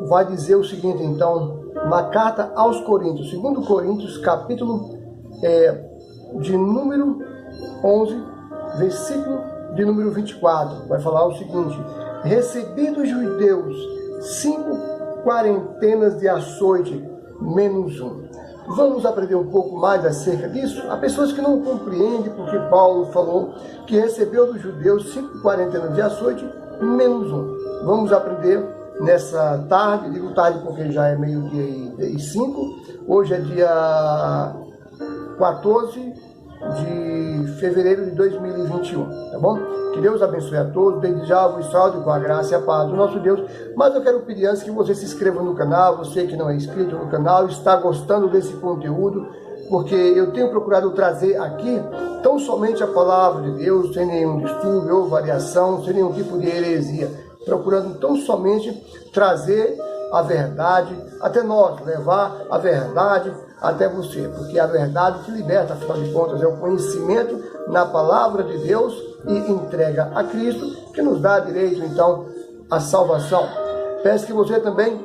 vai dizer o seguinte, então, na carta aos Coríntios, 2 Coríntios, capítulo de número 11, versículo de número 24, vai falar o seguinte: recebi dos judeus 5 quarentenas de açoite, menos um. Vamos aprender um pouco mais acerca disso? Há pessoas que não compreendem porque Paulo falou que recebeu dos judeus 5 quarentenas de açoite, menos um. Vamos aprender nessa tarde, digo tarde porque já é meio-dia e 5, hoje é dia 14 de fevereiro de 2021, tá bom? Que Deus abençoe a todos, desde já vos saúdo com a graça e a paz do nosso Deus, mas eu quero pedir antes que você se inscreva no canal, você que não é inscrito no canal, está gostando desse conteúdo, porque eu tenho procurado trazer aqui tão somente a palavra de Deus, sem nenhum distúrbio ou variação, sem nenhum tipo de heresia, procurando tão somente trazer a verdade até nós, levar a verdade até você, porque a verdade te liberta, afinal de contas, é o conhecimento na palavra de Deus e entrega a Cristo, que nos dá direito, então, à salvação. Peço que você também,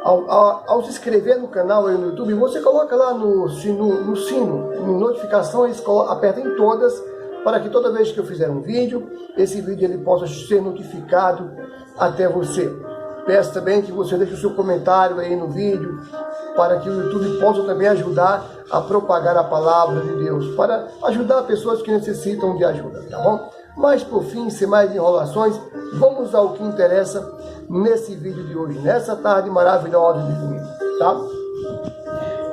ao se inscrever no canal aí no YouTube, você coloca lá no sino, em notificações, aperta em todas, para que toda vez que eu fizer um vídeo, esse vídeo ele possa ser notificado até você. Peço também que você deixe o seu comentário aí no vídeo, para que o YouTube possa também ajudar a propagar a palavra de Deus, para ajudar pessoas que necessitam de ajuda, tá bom? Mas por fim, sem mais enrolações, vamos ao que interessa nesse vídeo de hoje, nessa tarde maravilhosa de domingo, tá?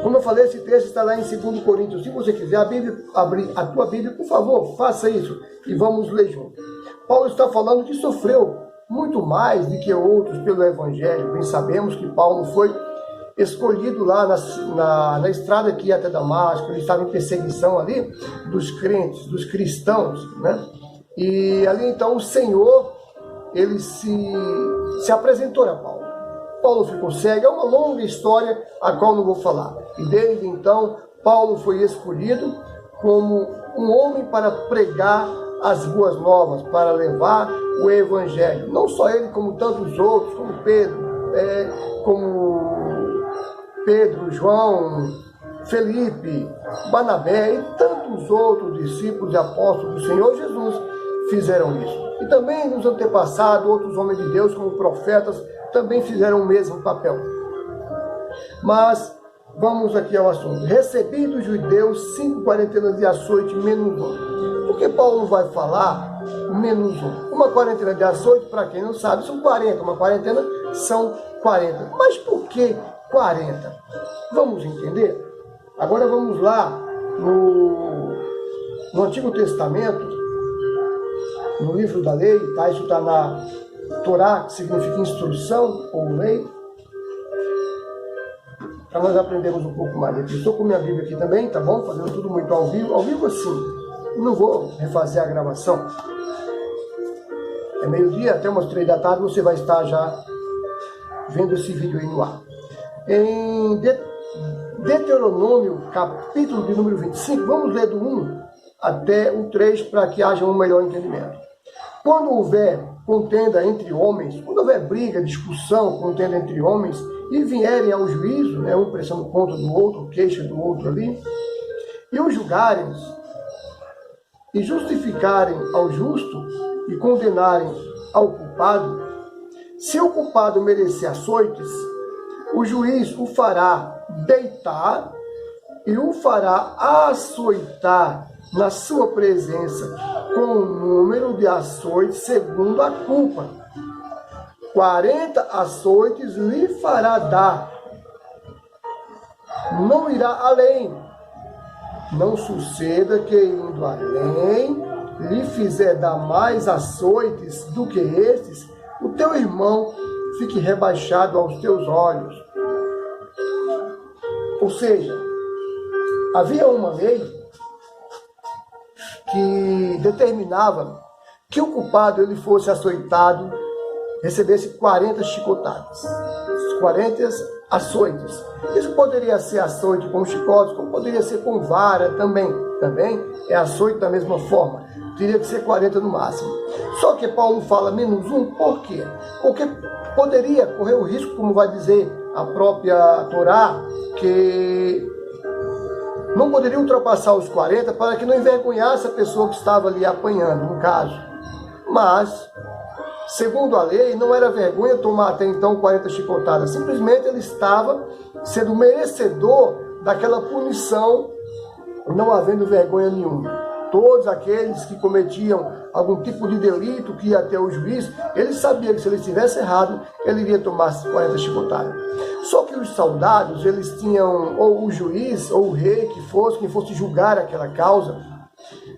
Como eu falei, esse texto está lá em 2 Coríntios. Se você quiser abrir a tua Bíblia, por favor, faça isso e vamos ler junto. Paulo está falando que sofreu muito mais do que outros pelo Evangelho. Bem sabemos que Paulo foi escolhido lá na estrada que ia até Damasco. Ele estava em perseguição ali dos crentes, dos cristãos, né? E ali então o Senhor, ele se apresentou a Paulo. Paulo ficou cego, é uma longa história a qual não vou falar. E desde então, Paulo foi escolhido como um homem para pregar as boas novas, para levar o Evangelho. Não só ele, como tantos outros, como Pedro, João, Felipe, Barnabé e tantos outros discípulos e apóstolos do Senhor Jesus fizeram isso. E também nos antepassados, outros homens de Deus, como profetas, também fizeram o mesmo papel. Mas vamos aqui ao assunto. Recebi dos judeus 5 quarentenas de açoite, menos um. Por que Paulo vai falar menos um? Uma quarentena de açoite, para quem não sabe, são 40. Uma quarentena são 40. Mas por que 40? Vamos entender? Agora vamos lá no Antigo Testamento, no livro da lei, tá? Isso está na Torá, que significa instrução ou lei, para nós aprendermos um pouco mais aqui. Estou com minha Bíblia aqui também, tá bom? Fazendo tudo muito ao vivo assim. Não vou refazer a gravação. É meio-dia, até umas 3 da tarde, você vai estar já vendo esse vídeo aí no ar. Em Deuteronômio, capítulo de número 25, vamos ler do 1 até o 3, para que haja um melhor entendimento. Quando houver contenda entre homens, quando houver briga, discussão, contenda entre homens, e vierem ao juízo, né, um prestando conta do outro, queixa do outro ali, e o julgarem, e justificarem ao justo, e condenarem ao culpado, se o culpado merecer açoites, o juiz o fará deitar e o fará açoitar na sua presença, com o número de açoites segundo a culpa. 40 açoites lhe fará dar. Não irá além. Não suceda que, indo além, lhe fizer dar mais açoites do que estes, o teu irmão fique rebaixado aos teus olhos. Ou seja, havia uma lei que determinava que o culpado ele fosse açoitado, recebesse 40 chicotadas, 40 açoites. Isso poderia ser açoite com chicotes, como poderia ser com vara também. Também é açoite da mesma forma. teria que ser 40 no máximo. Só que Paulo fala -1, por quê? Porque poderia correr o risco, como vai dizer a própria Torá, que não poderia ultrapassar os 40 para que não envergonhasse a pessoa que estava ali apanhando, no caso. Mas, segundo a lei, não era vergonha tomar até então 40 chicotadas. Simplesmente ele estava sendo merecedor daquela punição, não havendo vergonha nenhuma. Todos aqueles que cometiam algum tipo de delito que ia até o juiz, ele sabia que se ele estivesse errado, ele iria tomar 40 chicotadas. Só que os soldados, eles tinham, ou o juiz, ou o rei, quem fosse julgar aquela causa,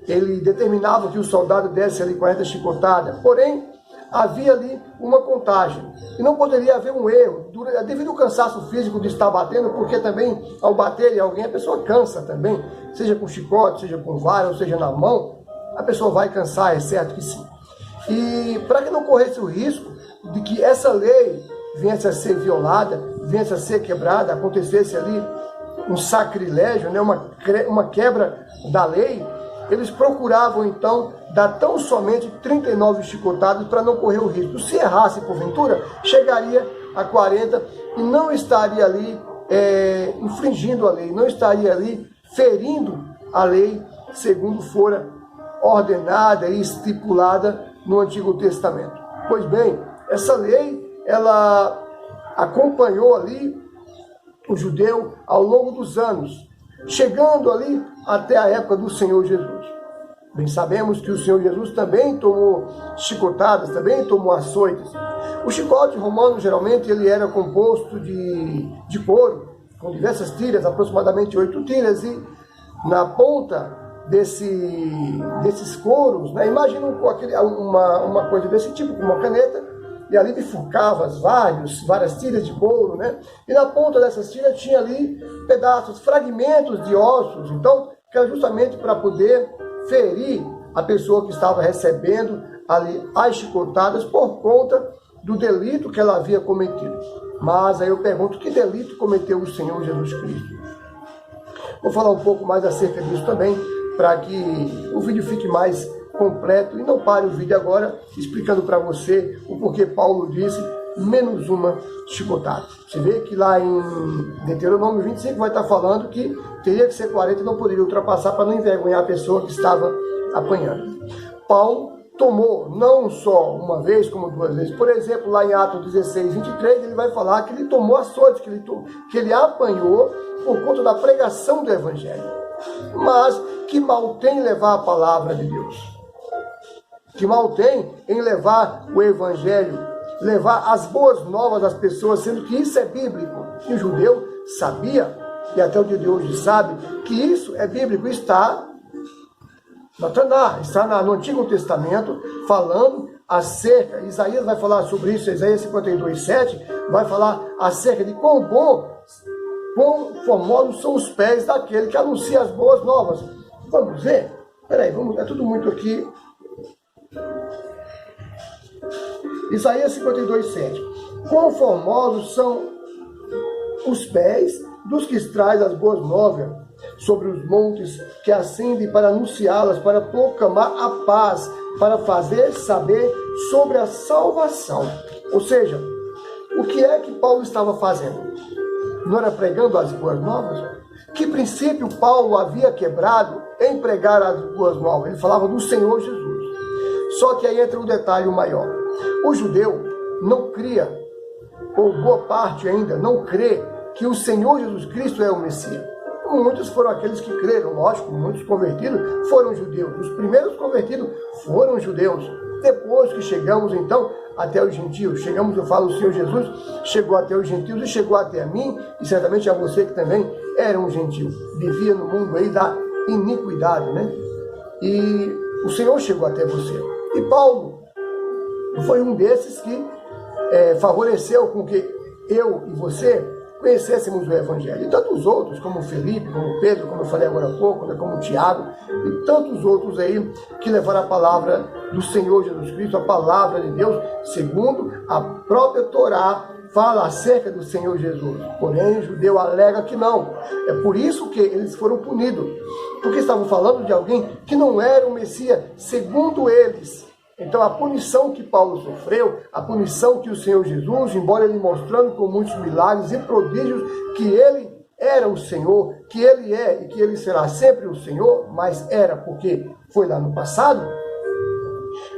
ele determinava que o soldado desse ali 40 chicotadas. Porém, havia ali uma contagem. E não poderia haver um erro, devido ao cansaço físico de estar batendo, porque também, ao bater em alguém, a pessoa cansa também, seja com chicote, seja com vara, ou seja na mão, a pessoa vai cansar, é certo que sim. E para que não corresse o risco de que essa lei viesse a ser violada, viesse a ser quebrada, acontecesse ali um sacrilégio, né, uma quebra da lei, eles procuravam então dar tão somente 39 chicotadas para não correr o risco. Se errasse porventura, chegaria a 40 e não estaria ali infringindo a lei, não estaria ali ferindo a lei segundo fora ordenada e estipulada no Antigo Testamento. Pois bem, essa lei, ela acompanhou ali o judeu ao longo dos anos, chegando ali até a época do Senhor Jesus. Bem, sabemos que o Senhor Jesus também tomou chicotadas, também tomou açoites. O chicote romano, geralmente, ele era composto de couro, com diversas tiras, aproximadamente 8 tiras, e na ponta desses couros, né, imagina uma coisa desse tipo, com uma caneta, e ali bifurcava várias tiras de couro, né? E na ponta dessas tiras tinha ali pedaços, fragmentos de ossos, então, que era justamente para poder ferir a pessoa que estava recebendo ali as chicotadas por conta do delito que ela havia cometido. Mas aí eu pergunto, que delito cometeu o Senhor Jesus Cristo? Vou falar um pouco mais acerca disso também, para que o vídeo fique mais completo, e não pare o vídeo agora explicando para você o porquê Paulo disse -1 chicotada. Você vê que lá em Deuteronômio 25 vai estar falando que teria que ser 40 e não poderia ultrapassar para não envergonhar a pessoa que estava apanhando. Paulo tomou não só uma vez, como 2 vezes. Por exemplo, lá em Atos 16, 23, ele vai falar que ele tomou açoite, que ele apanhou por conta da pregação do Evangelho. Mas que mal tem em levar a palavra de Deus? Que mal tem em levar o Evangelho, levar as boas novas às pessoas, sendo que isso é bíblico? E o judeu sabia, e até o dia de hoje sabe, que isso é bíblico, está na Taná, está no Antigo Testamento, falando acerca, Isaías vai falar sobre isso, Isaías 52:7, vai falar acerca de quão formosos são os pés daquele que anuncia as boas novas. Vamos ver? Peraí, é tudo muito aqui. Isaías 52:7. Quão formosos são os pés dos que trazem as boas novas sobre os montes, que ascendem para anunciá-las, para proclamar a paz, para fazer saber sobre a salvação. Ou seja, o que é que Paulo estava fazendo? Não era pregando as boas novas? Que princípio Paulo havia quebrado em pregar as boas novas? Ele falava do Senhor Jesus. Só que aí entra um detalhe maior. O judeu não cria, ou boa parte ainda, não crê que o Senhor Jesus Cristo é o Messias. Muitos foram aqueles que creram, lógico, muitos convertidos foram judeus. Os primeiros convertidos foram judeus. Depois que chegamos, então, até os gentios, eu falo, o Senhor Jesus chegou até os gentios e chegou até a mim, e certamente a você que também era um gentil, vivia no mundo aí da iniquidade, né? E o Senhor chegou até você. E Paulo foi um desses que favoreceu com que eu e você conhecêssemos o Evangelho. E tantos outros, como Felipe, como Pedro, como eu falei agora há pouco, né, como Tiago, e tantos outros aí que levaram a palavra do Senhor Jesus Cristo, a palavra de Deus, segundo a própria Torá, fala acerca do Senhor Jesus. Porém, o judeu alega que não. É por isso que eles foram punidos. Porque estavam falando de alguém que não era o Messias, segundo eles. Então a punição que Paulo sofreu, a punição que o Senhor Jesus, embora ele mostrando com muitos milagres e prodígios que ele era o Senhor, que ele é e que ele será sempre o Senhor, mas era porque foi lá no passado.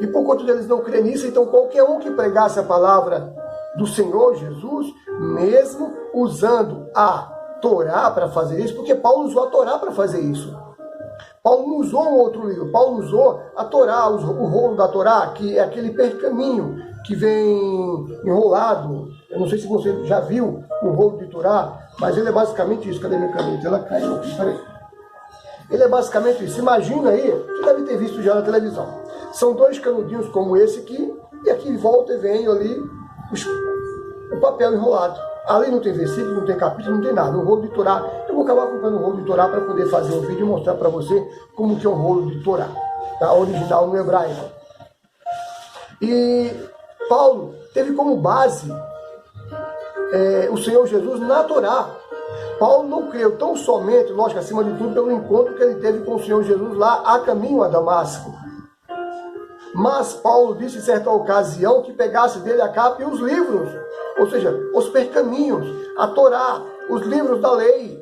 E por conta deles não crer nisso, então qualquer um que pregasse a palavra do Senhor Jesus, mesmo usando a Torá para fazer isso, porque Paulo usou a Torá para fazer isso. Paulo não usou um outro livro, Paulo usou a Torá, o rolo da Torá, que é aquele pergaminho que vem enrolado. Eu não sei se você já viu o rolo de Torá, mas ele é basicamente isso. Cadê minha caneta? Ela caiu aqui, peraí. Ele é basicamente isso. Imagina aí, você deve ter visto já na televisão. São dois canudinhos como esse aqui, e aqui em volta vem ali o papel enrolado. Ali não tem versículo, não tem capítulo, não tem nada. Um rolo de Torá. Eu vou acabar comprando um rolo de Torá para poder fazer um vídeo e mostrar para você como que é um rolo de Torá. Tá? Original no hebraico. E Paulo teve como base o Senhor Jesus na Torá. Paulo não creu tão somente, lógico, acima de tudo, pelo encontro que ele teve com o Senhor Jesus lá a caminho a Damasco. Mas Paulo disse em certa ocasião que pegasse dele a capa e os livros, ou seja, os pergaminhos, a Torá, os livros da lei,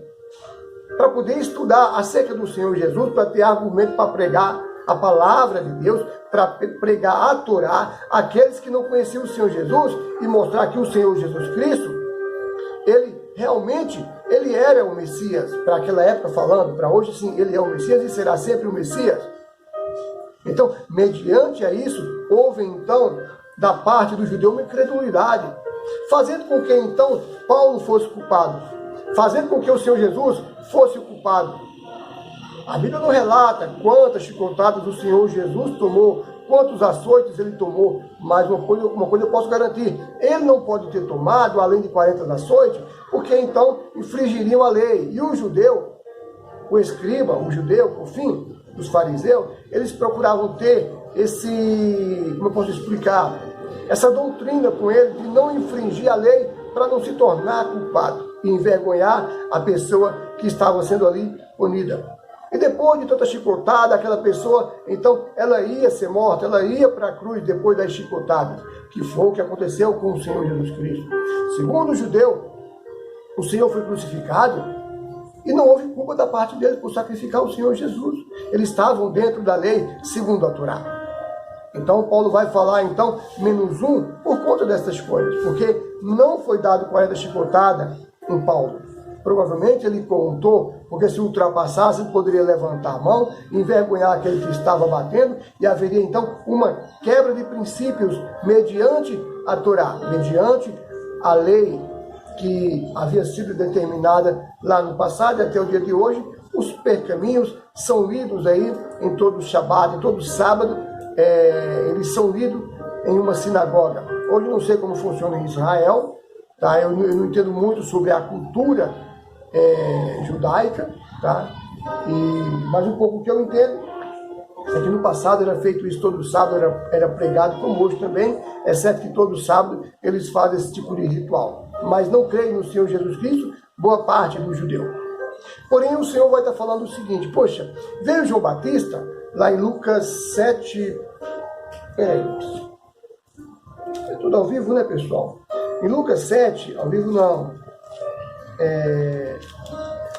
para poder estudar acerca do Senhor Jesus, para ter argumento para pregar a palavra de Deus, para pregar a Torá àqueles que não conheciam o Senhor Jesus e mostrar que o Senhor Jesus Cristo, ele realmente, ele era o Messias, para aquela época falando, para hoje sim, ele é o Messias e será sempre o Messias. Então, mediante a isso, houve então, da parte do judeu, uma incredulidade, fazendo com que então Paulo fosse culpado, fazendo com que o Senhor Jesus fosse o culpado. A Bíblia não relata quantas chicotadas o Senhor Jesus tomou, quantos açoites ele tomou, mas uma coisa eu posso garantir, ele não pode ter tomado além de 40 açoites, porque então infringiriam a lei. E o judeu, o escriba, o judeu, por fim, dos fariseus, eles procuravam ter como eu posso explicar, essa doutrina com ele de não infringir a lei para não se tornar culpado e envergonhar a pessoa que estava sendo ali punida. E depois de tanta chicotada, aquela pessoa, então, ela ia ser morta, ela ia para a cruz depois das chicotadas, que foi o que aconteceu com o Senhor Jesus Cristo. Segundo o judeu, o Senhor foi crucificado e não houve culpa da parte deles por sacrificar o Senhor Jesus. Eles estavam dentro da lei, segundo a Torá. Então, Paulo vai falar, então, menos um, por conta dessas coisas, porque não foi dado 40 chicotadas em Paulo. Provavelmente ele contou, porque se ultrapassasse, ele poderia levantar a mão, envergonhar aquele que estava batendo, e haveria então uma quebra de princípios mediante a Torá, mediante a lei que havia sido determinada lá no passado e até o dia de hoje. Os pergaminhos são lidos aí em todo o Shabat, em todo sábado, eles são lidos em uma sinagoga. Hoje eu não sei como funciona em Israel, tá? Eu não entendo muito sobre a cultura judaica, tá? Mas um pouco que eu entendo é que no passado era feito isso todo sábado, era pregado como hoje também, exceto que todo sábado eles fazem esse tipo de ritual. Mas não creem no Senhor Jesus Cristo, boa parte do judeu. Porém, o Senhor vai estar falando o seguinte, poxa, veio João Batista, lá em Lucas 7... Peraí, é tudo ao vivo, né, pessoal? Em Lucas 7, ao vivo não,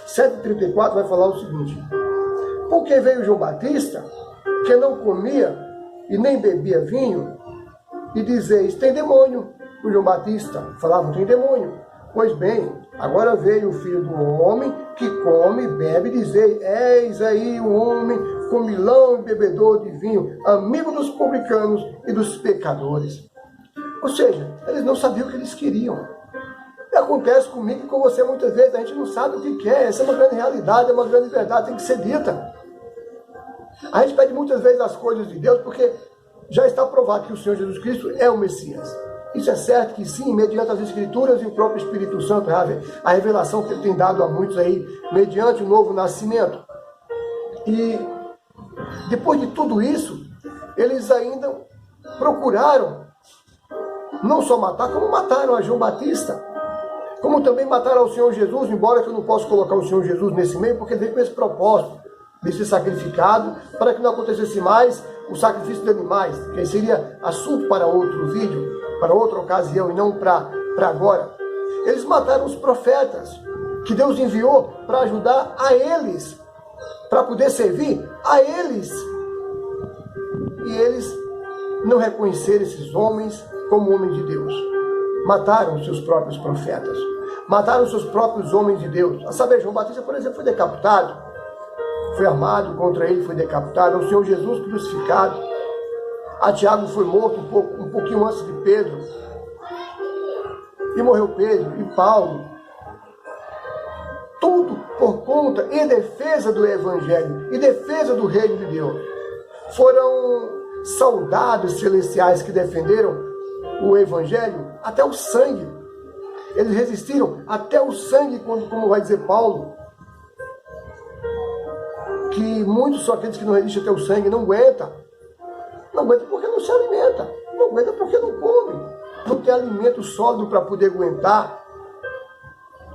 7:34 vai falar o seguinte: porque veio João Batista, que não comia e nem bebia vinho, e dizeis, tem demônio. O João Batista falava, tem demônio. Pois bem, agora veio o Filho do Homem, que come e bebe, e dizeis, eis aí o homem comilão e bebedor de vinho, amigo dos publicanos e dos pecadores. Ou seja, eles não sabiam o que eles queriam. E acontece comigo e com você muitas vezes, a gente não sabe o que quer. Essa é uma grande realidade, é uma grande verdade, tem que ser dita. A gente pede muitas vezes as coisas de Deus porque já está provado que o Senhor Jesus Cristo é o Messias. Isso é certo que sim, mediante as Escrituras e o próprio Espírito Santo, a revelação que ele tem dado a muitos aí, mediante o novo nascimento. E depois de tudo isso, eles ainda procuraram não só matar, como mataram a João Batista. Como também mataram ao Senhor Jesus, embora que eu não possa colocar o Senhor Jesus nesse meio, porque ele veio com esse propósito. de ser sacrificado, para que não acontecesse mais o sacrifício de animais, que seria assunto para outro vídeo, para outra ocasião e não para agora. Eles mataram os profetas que Deus enviou para ajudar a eles, para poder servir a eles. E eles não reconheceram esses homens como homens de Deus. Mataram seus próprios profetas. Mataram seus próprios homens de Deus. A saber, João Batista, por exemplo, foi decapitado. Foi armado contra ele, foi decapitado. O Senhor Jesus crucificado. A Tiago foi morto um pouquinho antes de Pedro. E morreu Pedro e Paulo. Tudo por conta e defesa do Evangelho e defesa do Reino de Deus. Foram soldados celestiais que defenderam o Evangelho até o sangue. Eles resistiram até o sangue, como vai dizer Paulo, que muitos são aqueles que não resistem até o sangue, não aguentam. Não aguenta porque não se alimenta. Não aguenta porque não come. Não tem alimento sólido para poder aguentar.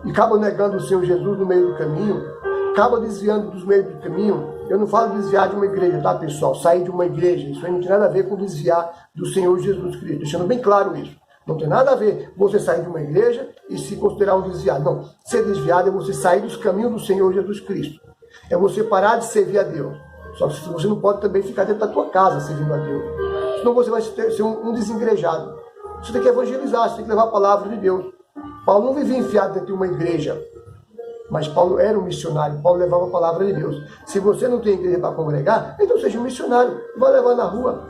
E acaba negando o Senhor Jesus no meio do caminho. Acaba desviando dos meios do caminho. Eu não falo desviar de uma igreja, tá, pessoal? Sair de uma igreja. Isso aí não tem nada a ver com desviar do Senhor Jesus Cristo. Deixando bem claro isso. Não tem nada a ver você sair de uma igreja e se considerar um desviado. Não. Ser desviado é você sair dos caminhos do Senhor Jesus Cristo. É você parar de servir a Deus. Só que você não pode também ficar dentro da tua casa servindo a Deus. Senão você vai ser um desengrejado. Você tem que evangelizar, você tem que levar a palavra de Deus. Paulo não vivia enfiado dentro de uma igreja. Mas Paulo era um missionário. Paulo levava a palavra de Deus. Se você não tem igreja para congregar, então seja um missionário. Vai levar na rua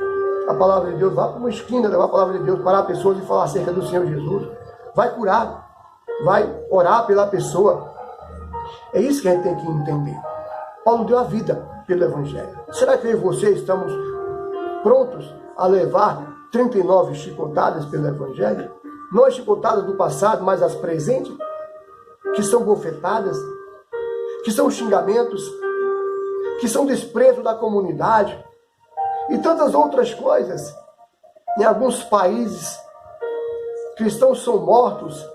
a palavra de Deus. Vá para uma esquina levar a palavra de Deus. Parar pessoas e falar acerca do Senhor Jesus. Vai curar. Vai orar pela pessoa. É isso que a gente tem que entender. Paulo deu a vida pelo Evangelho. Será que eu e você estamos prontos a levar 39 chicotadas pelo Evangelho? Não as chicotadas do passado, mas as presentes, que são bofetadas, que são xingamentos, que são desprezo da comunidade e tantas outras coisas. Em alguns países, cristãos são mortos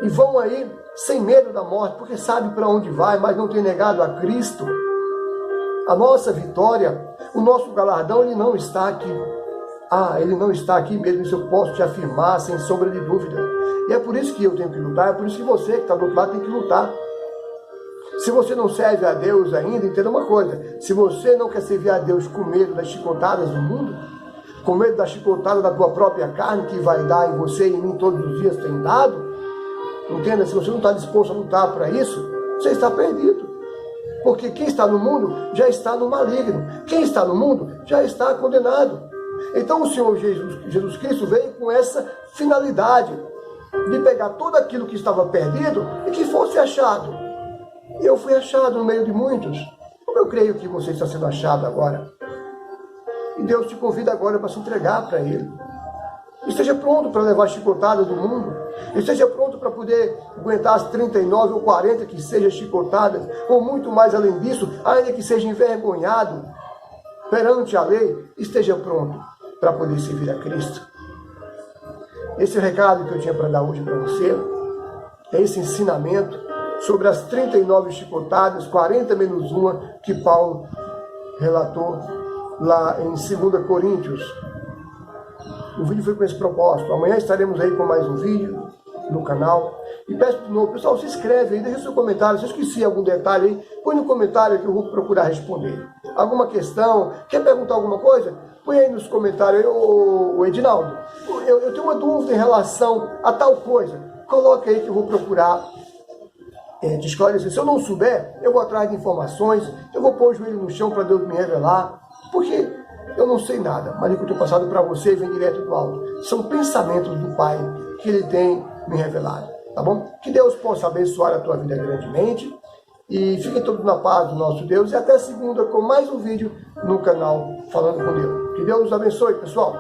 e vão aí sem medo da morte, porque sabe para onde vai, mas não tem negado a Cristo. A nossa vitória, o nosso galardão, ele não está aqui. Ele não está aqui mesmo, isso eu posso te afirmar sem sombra de dúvida. E é por isso que eu tenho que lutar, é por isso que você que está do outro lado tem que lutar. Se você não serve a Deus ainda, entenda uma coisa. Se você não quer servir a Deus com medo das chicotadas do mundo, com medo da chicotada da tua própria carne, que vai dar em você e em mim todos os dias tem dado, entenda, se você não está disposto a lutar para isso, você está perdido. Porque quem está no mundo já está no maligno. Quem está no mundo já está condenado. Então o Senhor Jesus Cristo veio com essa finalidade de pegar tudo aquilo que estava perdido e que fosse achado. E eu fui achado no meio de muitos. Como eu creio que você está sendo achado agora. E Deus te convida agora para se entregar para Ele. Esteja pronto para levar chicotadas do mundo. Esteja pronto para poder aguentar as 39 ou 40 que sejam chicotadas, ou muito mais além disso, ainda que seja envergonhado perante a lei. Esteja pronto para poder servir a Cristo. Esse é o recado que eu tinha para dar hoje para você. É esse ensinamento sobre as 39 chicotadas, 40 menos uma, que Paulo relatou lá em 2 Coríntios. O vídeo foi com esse propósito. Amanhã estaremos aí com mais um vídeo no canal. E peço de novo, pessoal, se inscreve aí, deixa seu comentário. Se eu esqueci algum detalhe aí, põe no comentário que eu vou procurar responder. Alguma questão, quer perguntar alguma coisa? Põe aí nos comentários. Ô Edinaldo, eu tenho uma dúvida em relação a tal coisa. Coloque aí que eu vou procurar te esclarecer. Se eu não souber, eu vou atrás de informações, eu vou pôr o joelho no chão para Deus me revelar. Porque eu não sei nada, mas o que eu tenho passado para você vem direto do alto. São pensamentos do Pai que Ele tem me revelado, tá bom? Que Deus possa abençoar a tua vida grandemente. E fiquem todos na paz do nosso Deus. E até segunda com mais um vídeo no canal Falando com Deus. Que Deus os abençoe, pessoal.